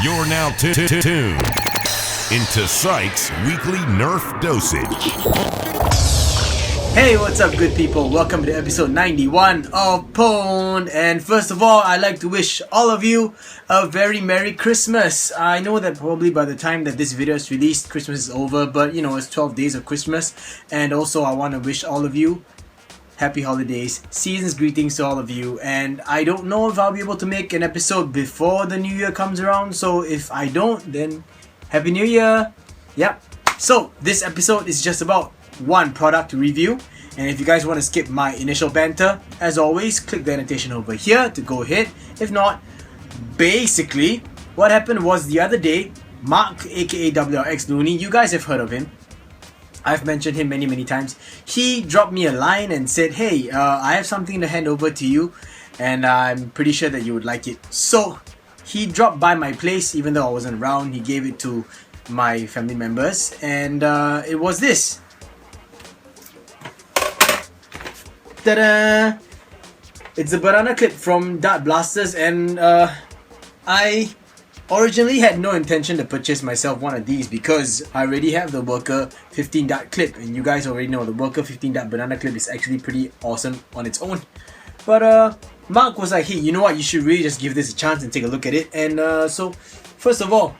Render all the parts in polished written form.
You're now tuned into pSyk's weekly Nerf dosage. Hey, what's up, good people? Welcome to episode 91 of PWND. And first of all, I'd like to wish all of you a very Merry Christmas. I know that probably by the time that this video is released, Christmas is over, but you know, it's 12 days of Christmas. And also, I want to wish all of you happy holidays, season's greetings to all of you. And I don't know if I'll be able to make an episode before the new year comes around, so if I don't, then Happy New Year. Yep. So this episode is just about one product review, and if you guys want to skip my initial banter, as always, click the annotation over here to go ahead. If not, basically what happened was the other day, Mark aka WRX Looney, you guys have heard of him, I've mentioned him many times. He dropped me a line and said, hey, I have something to hand over to you and I'm pretty sure that you would like it. So he dropped by my place even though I wasn't around. He gave it to my family members, and it was this. Ta-da! It's a banana clip from Dart Blasters, and I originally had no intention to purchase myself one of these because I already have the Worker 15 dart clip, and you guys already know the Worker 15 dart banana clip is actually pretty awesome on its own. But Mark was like, hey, you know what, you should really just give this a chance and take a look at it. And so first of all,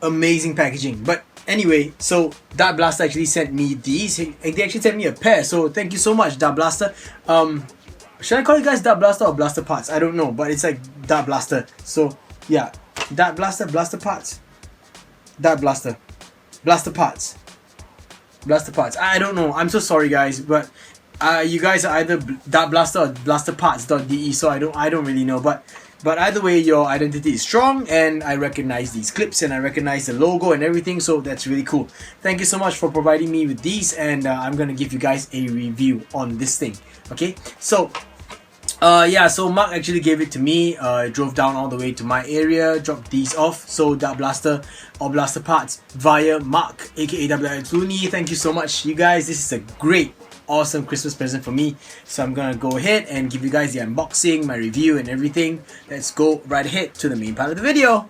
amazing packaging. But anyway, so Dart Blaster actually sent me these. They actually sent me a pair, so thank you so much, Dart Blaster. Should I call you guys Dart Blaster or Blasterparts? I don't know, but it's like Dart Blaster. So yeah, Dart Blaster, Blasterparts, Dart Blaster, Blasterparts, Blasterparts. I don't know. I'm so sorry, guys, but you guys are either Dart Blaster or Blasterparts.de, so I don't really know, but either way, your identity is strong, and I recognize these clips and I recognize the logo and everything, so that's really cool. Thank you so much for providing me with these, and I'm gonna give you guys a review on this thing. Okay, so yeah, so Mark actually gave it to me. Drove down all the way to my area, dropped these off. So Dart Blaster or Blasterparts via Mark aka WRX Looney. Thank you so much, you guys. This is a great, awesome Christmas present for me, so I'm gonna go ahead and give you guys the unboxing, my review and everything. Let's go right ahead to the main part of the video.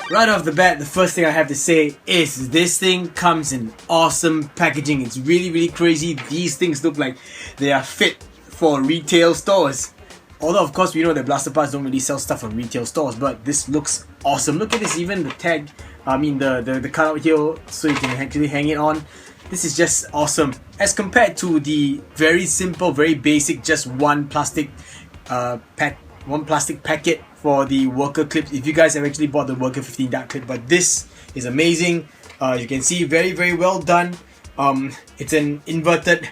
Right off the bat, the first thing I have to say is this thing comes in awesome packaging. It's really crazy. These things look like they are fit for retail stores, although of course we know that Blasterparts don't really sell stuff from retail stores, but this looks awesome. Look at this, even the tag, I mean the cutout here, so you can actually hang it on. This is just awesome as compared to the very simple, very basic, just one plastic packet for the Worker clips. If you guys have actually bought the Worker 15 dart clip, but this is amazing. You can see very well done. It's an inverted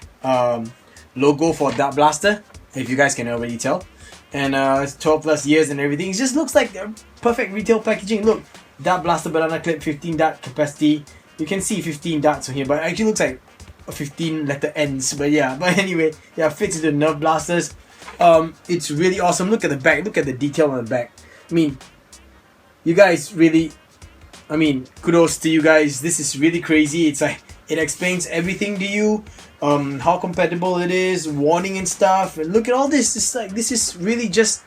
logo for Dart Blaster, if you guys can already tell, and it's 12 plus years and everything. It just looks like a perfect retail packaging. Look, Dart Blaster banana clip, 15 dart capacity. You can see 15 darts on here, but it actually looks like 15 letter ends. But yeah, but anyway, yeah, fits into Nerf blasters. It's really awesome. Look at the back. Look at the detail on the back. I mean, you guys really, I mean, kudos to you guys. This is really crazy. It's like it explains everything to you. How compatible it is, warning and stuff. And look at all this. It's like, this is really just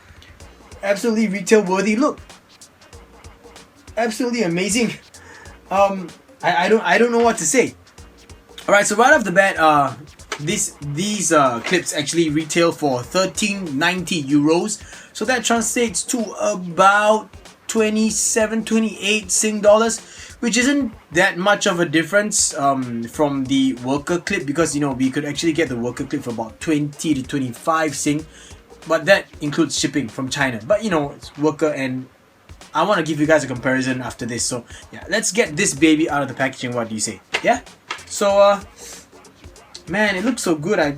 absolutely retail worthy. Look, absolutely amazing. I don't know what to say. Alright, so right off the bat, these clips actually retail for 13.90 euros. So that translates to about 27-28 Sing dollars, which isn't that much of a difference from the Worker clip, because you know we could actually get the Worker clip for about 20 to 25 Sing, but that includes shipping from China. But you know, it's Worker, and I want to give you guys a comparison after this. So yeah, let's get this baby out of the packaging. What do you say? Yeah? So man, it looks so good. I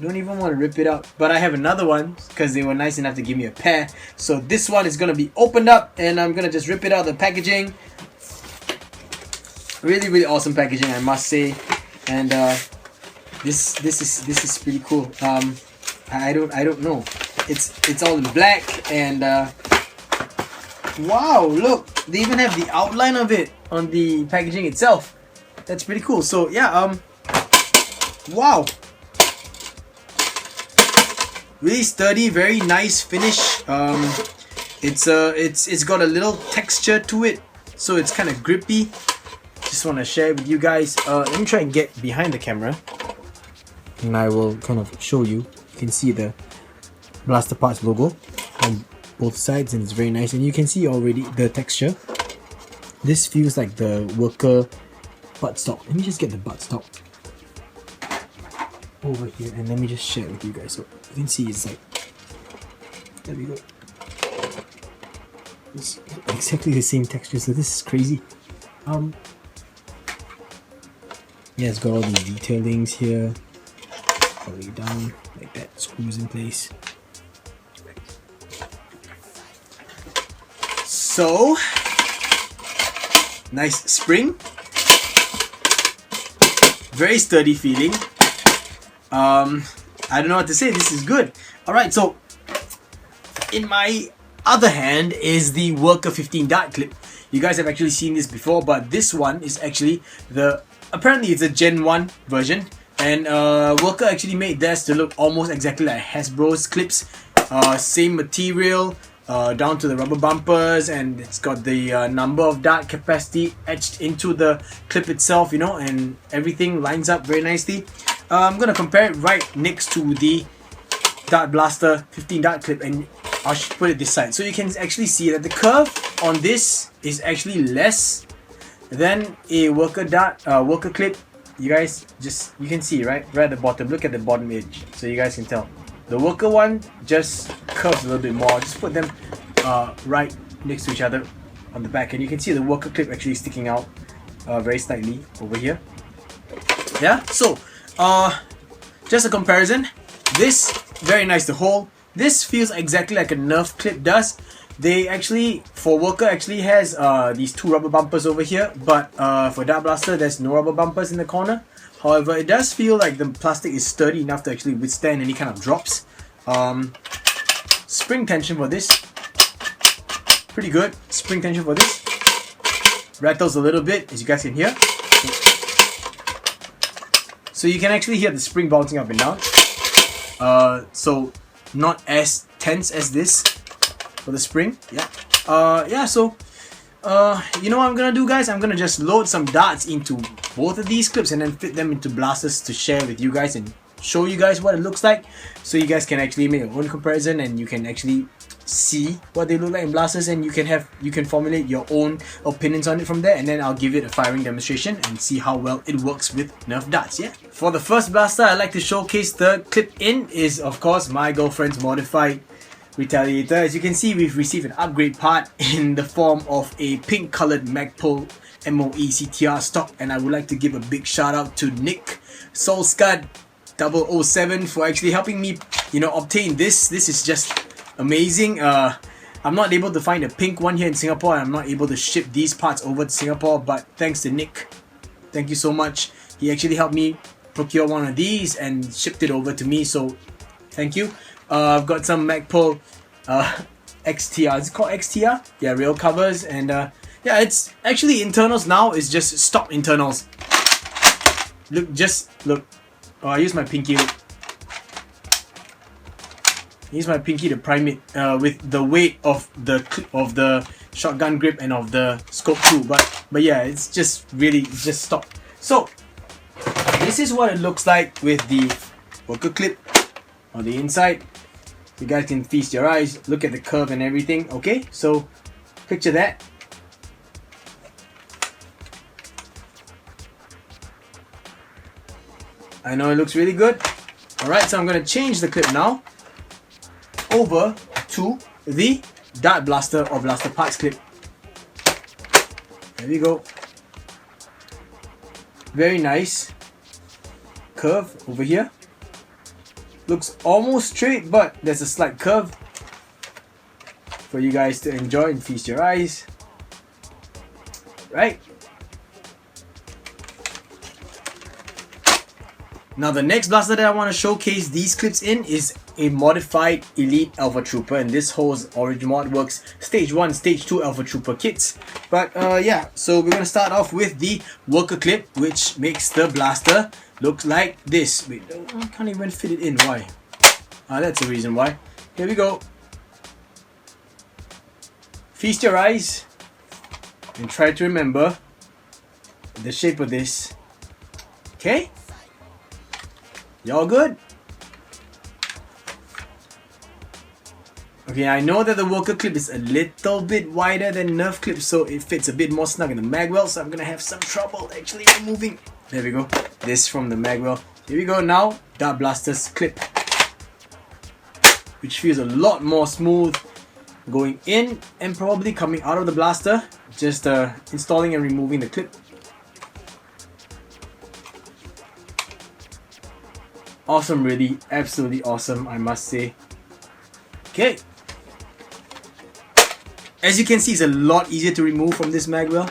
don't even want to rip it out, but I have another one because they were nice enough to give me a pair. So this one is going to be opened up, and I'm going to just rip it out of the packaging. Really awesome packaging, I must say. And this is pretty cool. I don't know. It's all in black, and wow, look, they even have the outline of it on the packaging itself. That's pretty cool. So yeah, wow, really sturdy, very nice finish. It's got a little texture to it, so it's kind of grippy. Just want to share with you guys. Let me try and get behind the camera, and I will kind of show you. You can see the Blasterparts logo on both sides, and it's very nice. And you can see already the texture. This feels like the worker buttstock. Let me just get the buttstock over here, and let me just share it with you guys. So you can see it's like, there we go. It's exactly the same texture, so this is crazy. Yeah, it's got all these detailings here, all the way down like that, screws in place. So nice spring, very sturdy feeling. I don't know what to say. This is good. All right, so in my other hand is the Worker 15 dart clip. You guys have actually seen this before, but this one is actually apparently it's a Gen 1 version, and Worker actually made theirs to look almost exactly like Hasbro's clips. Same material, down to the rubber bumpers, and it's got the number of dart capacity etched into the clip itself, you know, and everything lines up very nicely. I'm gonna compare it right next to the Dart Blaster 15 dart clip, and I'll put it this side, so you can actually see that the curve on this is actually less than a worker clip. You guys you can see right at the bottom. Look at the bottom edge, so you guys can tell. The worker one just curves a little bit more. Just put them right next to each other on the back, and you can see the worker clip actually sticking out very slightly over here. Yeah, so just a comparison. This very nice to hold. This feels exactly like a Nerf clip does. They actually, for Worker, actually has these two rubber bumpers over here, but for Dart Blaster there's no rubber bumpers in the corner. However, it does feel like the plastic is sturdy enough to actually withstand any kind of drops. Spring tension for this, pretty good. Spring tension for this. Rattles a little bit, as you guys can hear. So you can actually hear the spring bouncing up and down. So not as tense as this for the spring. Yeah. So you know what I'm gonna do, guys? I'm gonna just load some darts into both of these clips and then fit them into blasters to share with you guys and show you guys what it looks like, so you guys can actually make your own comparison and you can actually see what they look like in blasters, and you can formulate your own opinions on it from there, and then I'll give it a firing demonstration and see how well it works with Nerf darts. Yeah. For the first blaster I like to showcase the clip in is of course my girlfriend's modified Retaliator. As you can see, we've received an upgrade part in the form of a pink colored Magpul MOE CTR stock, and I would like to give a big shout out to Nick Soulscud 007 for actually helping me, you know, obtain this. This is just amazing. I'm not able to find a pink one here in Singapore, and I'm not able to ship these parts over to Singapore, but thanks to Nick, thank you so much. He actually helped me procure one of these and shipped it over to me, so thank you. I've got some Magpul XTR. Is it called XTR? Yeah, rail covers, and yeah, it's actually internals now. It's just stock internals. Look. Oh, I use my pinky. Use my pinky to prime it with the weight of the shotgun grip and of the scope too. But yeah, it's just really just stock. So this is what it looks like with the Worker clip on the inside. You guys can feast your eyes, look at the curve and everything. Okay, so picture that. I know it looks really good. Alright, so I'm going to change the clip now over to the Dart Blaster or Blasterparts clip. There we go. Very nice curve over here. Looks almost straight, but there's a slight curve for you guys to enjoy and feast your eyes. Right? Now the next blaster that I want to showcase these clips in is a modified Elite Alpha Trooper, and this holds Orange Mod Works Stage 1, Stage 2 Alpha Trooper kits. But yeah, so we're going to start off with the Worker clip, which makes the blaster look like this. Wait, I can't even fit it in. Why? That's the reason why. Here we go. feast your eyes and try to remember the shape of this. Okay? Y'all good? Okay, I know that the worker clip is a little bit wider than Nerf clip, so it fits a bit more snug in the mag well, so I'm gonna have some trouble actually removing. There we go. This from the mag well. Here we go now. Dart Blaster's clip, which feels a lot more smooth going in and probably coming out of the blaster. Just installing and removing the clip. Awesome, really, absolutely awesome, I must say. Okay. As you can see, it's a lot easier to remove from this mag well.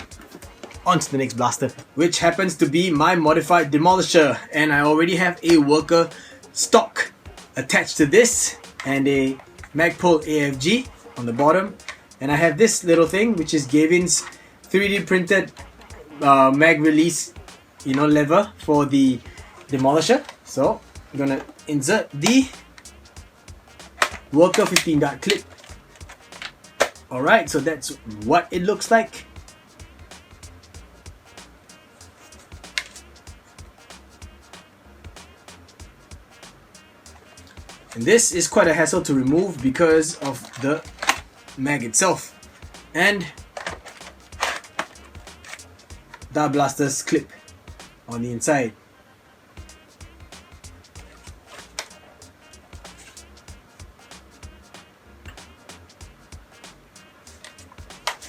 On to the next blaster, which happens to be my modified demolisher, and I already have a worker stock attached to this and a Magpul AFG on the bottom, and I have this little thing which is Gavin's 3D printed mag release, lever for the demolisher. So I'm gonna insert the worker 15 dart clip. Alright, so that's what it looks like. And this is quite a hassle to remove because of the mag itself and Dart Blaster's clip on the inside.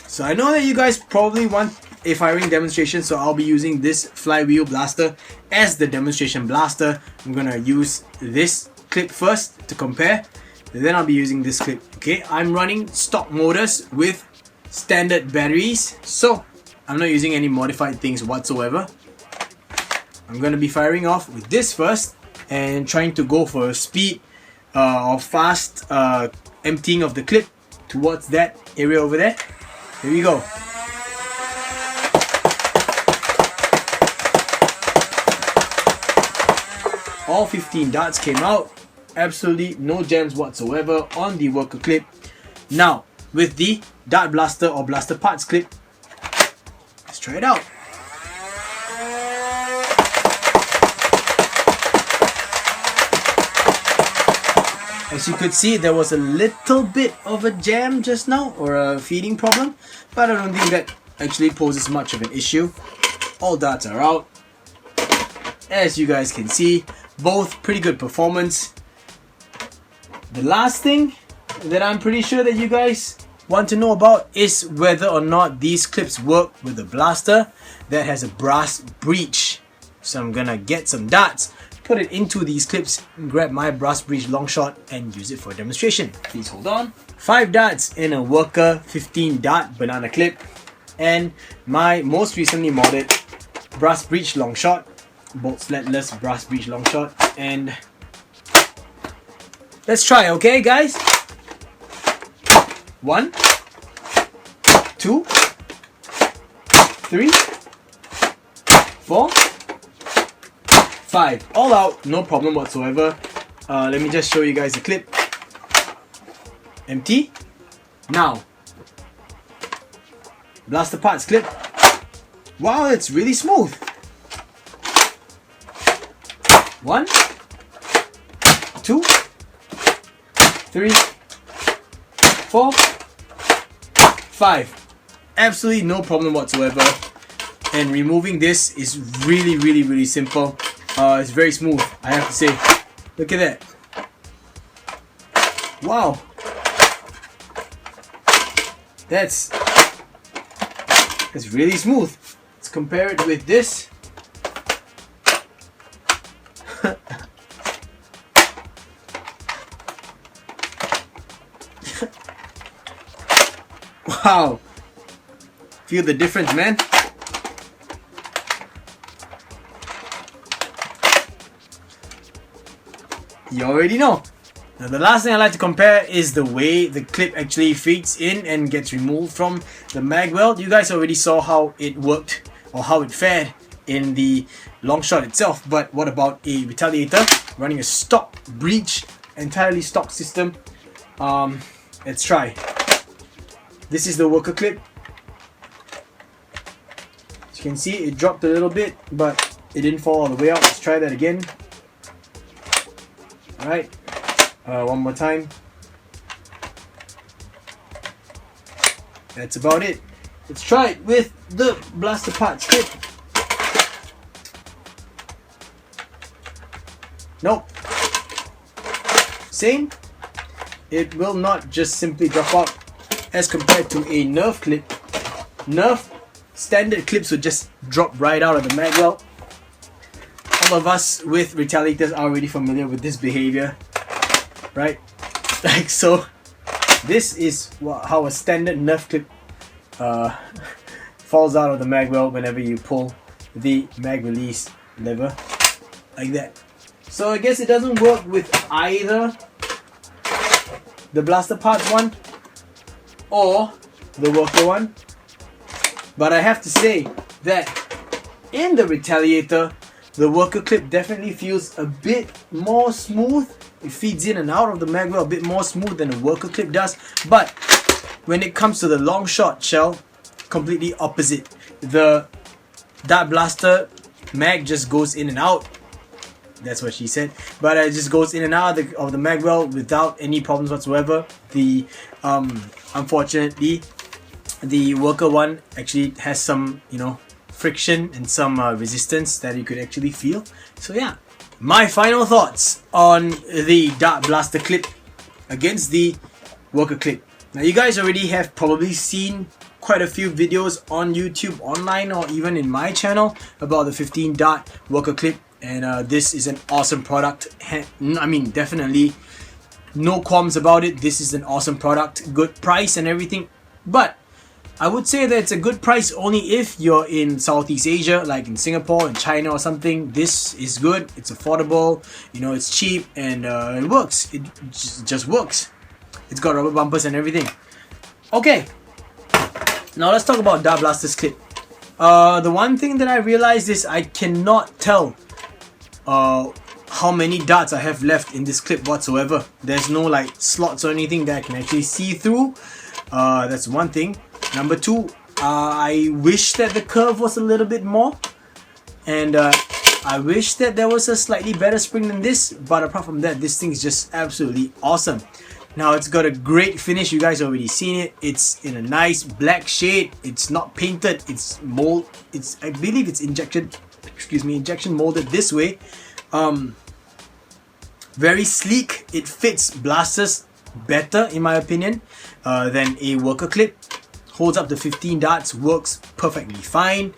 So I know that you guys probably want a firing demonstration, so I'll be using this flywheel blaster as the demonstration blaster. I'm gonna use this clip first to compare, then I'll be using this clip. Okay, I'm running stock motors with standard batteries, so I'm not using any modified things whatsoever. I'm gonna be firing off with this first and trying to go for a speed or fast emptying of the clip towards that area over there. Here we go. All 15 darts came out. Absolutely no jams whatsoever on the worker clip. Now, with the Dart Blaster or Blasterparts clip, let's try it out. As you could see, there was a little bit of a jam just now, or a feeding problem, but I don't think that actually poses much of an issue. All darts are out. As you guys can see, both pretty good performance. The last thing that I'm pretty sure that you guys want to know about is whether or not these clips work with a blaster that has a brass breech. So I'm gonna get some darts, put it into these clips, grab my brass breech long shot and use it for a demonstration. Please hold on. 5 darts in a worker 15 dart banana clip and my most recently modded brass breech long shot, bolt sletless brass breech long shot, and let's try, okay guys? 1, 2, 3, 4, 5. All out, no problem whatsoever. Let me just show you guys the clip. Empty. Now, Blasterparts clip. Wow, it's really smooth. 1, 2, 3, 4, 5. Absolutely no problem whatsoever. And removing this is really simple. It's very smooth, I have to say. Look at that. Wow. That's really smooth. Let's compare it with this. Wow. Feel the difference, man. You already know. Now the last thing I like to compare is the way the clip actually fits in and gets removed from the mag weld. You guys already saw how it worked or how it fared in the long shot itself, but what about a retaliator running a stock breech, entirely stock system? Let's try. This is the worker clip. As you can see, it dropped a little bit, but it didn't fall all the way out. Let's try that again. Alright, one more time. That's about it. Let's try it with the Blasterparts clip. Nope. Same. It will not just simply drop out as compared to a Nerf clip. Nerf standard clips would just drop right out of the mag well. All of us with retaliators are already familiar with this behavior, right? Like so. This is how a standard Nerf clip falls out of the mag well whenever you pull the mag release lever, like that. So I guess it doesn't work with either the Blasterparts one or the worker one. But I have to say that in the Retaliator, the worker clip definitely feels a bit more smooth. It feeds in and out of the mag well a bit more smooth than the worker clip does. But when it comes to the long shot shell, completely opposite. The Dart Blaster mag just goes in and out. That's what she said. But it just goes in and out of the mag well without any problems whatsoever. The unfortunately, the worker one actually has some, friction and some resistance that you could actually feel. So yeah, my final thoughts on the Dart Blaster clip against the worker clip. Now you guys already have probably seen quite a few videos on YouTube, online, or even in my channel about the 15 dart worker clip, and this is an awesome product. I mean, definitely no qualms about it. This is an awesome product, good price and everything, but I would say that it's a good price only if you're in Southeast Asia, like in Singapore and China or something. This is good, it's affordable, it's cheap, and it works. It just works. It's got rubber bumpers and everything. Okay, now let's talk about Dart Blaster's clip. The one thing that I realized is I cannot tell how many darts I have left in this clip whatsoever. There's no like slots or anything that I can actually see through. That's one thing. Number two, I wish that the curve was a little bit more, and I wish that there was a slightly better spring than this, but apart from that, this thing is just absolutely awesome. Now it's got a great finish, you guys already seen it. It's in a nice black shade. It's not painted, it's I believe it's injection molded this way. Very sleek. It fits blasters better in my opinion than a worker clip. Holds up to 15 darts, works perfectly fine.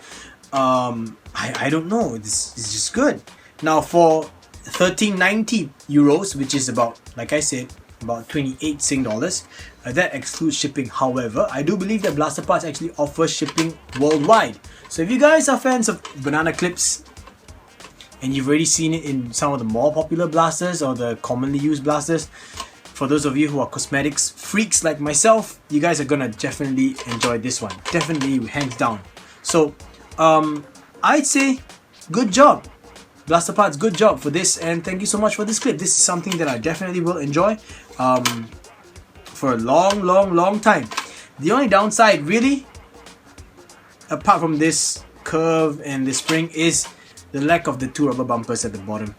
I don't know, this is just good. Now for 1390 euros, which is about, like I said, about 28 Sing dollars, that excludes shipping. However, I do believe that Blasterparts actually offers shipping worldwide. So if you guys are fans of banana clips and you've already seen it in some of the more popular blasters or the commonly used blasters, for those of you who are cosmetics freaks like myself, you guys are gonna definitely enjoy this one. Definitely, hands down. So I'd say good job, Blasterparts, good job for this, and thank you so much for this clip. This is something that I definitely will enjoy for a long time. The only downside really, apart from this curve and the spring, is the lack of the two rubber bumpers at the bottom.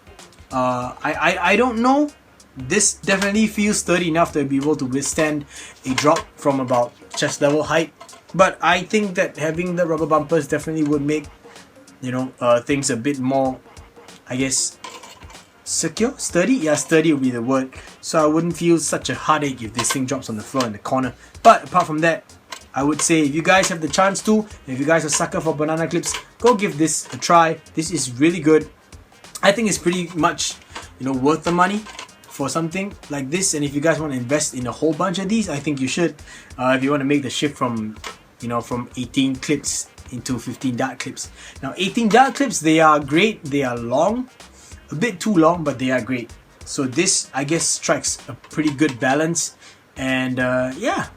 I don't know. This definitely feels sturdy enough to be able to withstand a drop from about chest level height, but I think that having the rubber bumpers definitely would make things a bit more, I guess, secure, sturdy. Yeah, sturdy would be the word. So I wouldn't feel such a heartache if this thing drops on the floor in the corner. But apart from that, I would say if you guys have the chance to, if you guys are sucker for banana clips, go give this a try. This is really good. I think it's pretty much worth the money for something like this. And if you guys want to invest in a whole bunch of these, I think you should. If you want to make the shift from from 18 clips into 15 dart clips. Now 18 dart clips, they are great. They are long, a bit too long, but they are great. So this, I guess, strikes a pretty good balance. And yeah.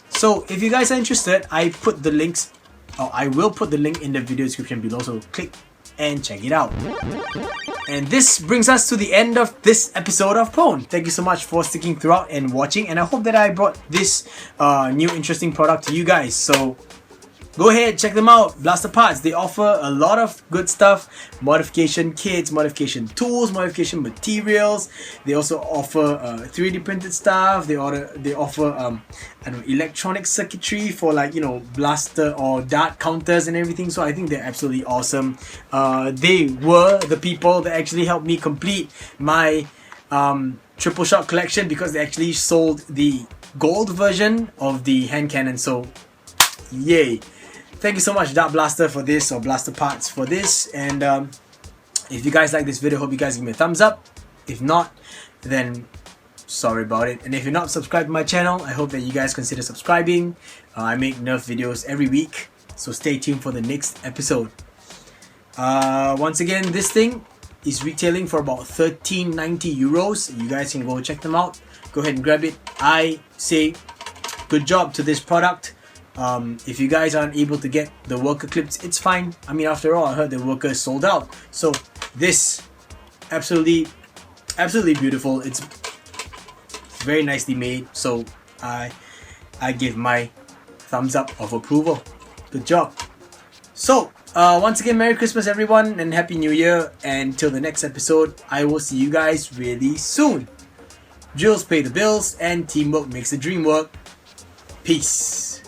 So if you guys are interested, I will put the link in the video description below. So click and check it out. And this brings us to the end of this episode of Pwn. Thank you so much for sticking throughout and watching, and I hope that I brought this new interesting product to you guys. So go ahead, check them out. Blasterparts, they offer a lot of good stuff. Modification kits, modification tools, modification materials. They also offer 3D printed stuff. They offer electronic circuitry for, like, you know, blaster or dart counters and everything. So I think they're absolutely awesome. They were the people that actually helped me complete my triple shot collection, because they actually sold the gold version of the hand cannon. So yay. Thank you so much, Dart Blaster, for this, or Blasterparts for this. And if you guys like this video, hope you guys give me a thumbs up. If not, then sorry about it. And if you're not subscribed to my channel, I hope that you guys consider subscribing. I make Nerf videos every week, so stay tuned for the next episode. Once again, this thing is retailing for about 13.90 euros. You guys can go check them out. Go ahead and grab it. I say good job to this product. If you guys aren't able to get the worker clips, it's fine. I mean, after all, I heard the worker is sold out. So this, absolutely beautiful. It's very nicely made. So I give my thumbs up of approval. Good job. So once again, Merry Christmas everyone, and Happy New Year. And until the next episode, I will see you guys really soon. Drills pay the bills, and teamwork makes the dream work. Peace.